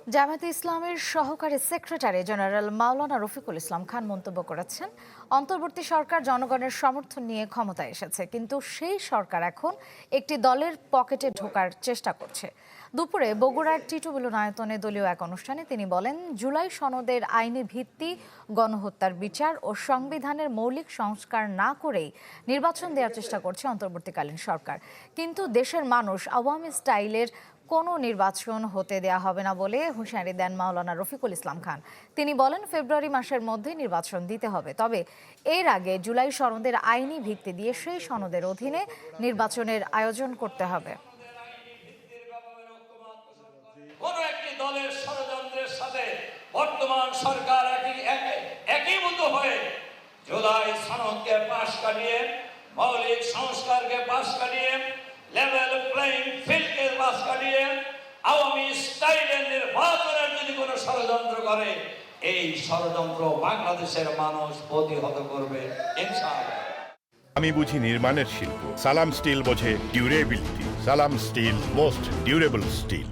জামায়াতে ইসলামের সহকারী secretary general মাওলানা রফিকুল ইসলাম খান মন্তব্য করেছেন, অন্তর্বর্তী সরকার জনগণের সমর্থন নিয়ে ক্ষমতায় এসেছে, কিন্তু সেই সরকার এখন একটি দলের পকেটে ঢোকার চেষ্টা করছে। দুপুরে বগুড়ার টিটু মিলনায়তনে দলীয় এক অনুষ্ঠানে তিনি বলেন, জুলাই সনদের আইনি ভিত্তি, গণহত্যার বিচার ও সংবিধানের মৌলিক সংস্কার না করেই নির্বাচন দেওয়ার চেষ্টা করছে অন্তর্বর্তীকালীন সরকার। কিন্তু দেশের মানুষ আওয়ামী স্টাইলের কোনো নির্বাচন হতে দেয়া হবে না বলে হুঁশিয়ারি দেন মাওলানা রফিকুল ইসলাম খান। তিনি বলেন, ফেব্রুয়ারি মাসের মধ্যে নির্বাচন দিতে হবে, তবে এর আগে জুলাই সনদের আইনি ভিত্তি দিয়ে সেই সনদের অধীনে নির্বাচনের আয়োজন করতে হবে। কোন একটি দলের ষড়যন্ত্রের সাথে বর্তমান সরকার একীভূত হয়ে জুলাই সনদকে পাশ কাটিয়ে, মৌলিক সংস্কারকে পাশ কাটিয়ে, লেভেল প্লেইং ফিল্ডকে পাশ কাটিয়ে আওয়ামী স্টাইলের নির্বাচনের যদি কোনো ষড়যন্ত্র করে, এই ষড়যন্ত্র বাংলাদেশের মানুষ প্রতিহত করবে ইনশাআল্লাহ। আমি বুঝি নির্মাণের শিল্প, সালাম স্টিল বোঝে ডিউরেবিলিটি। সালাম স্টিল, মোস্ট ডিউরেবল স্টিল।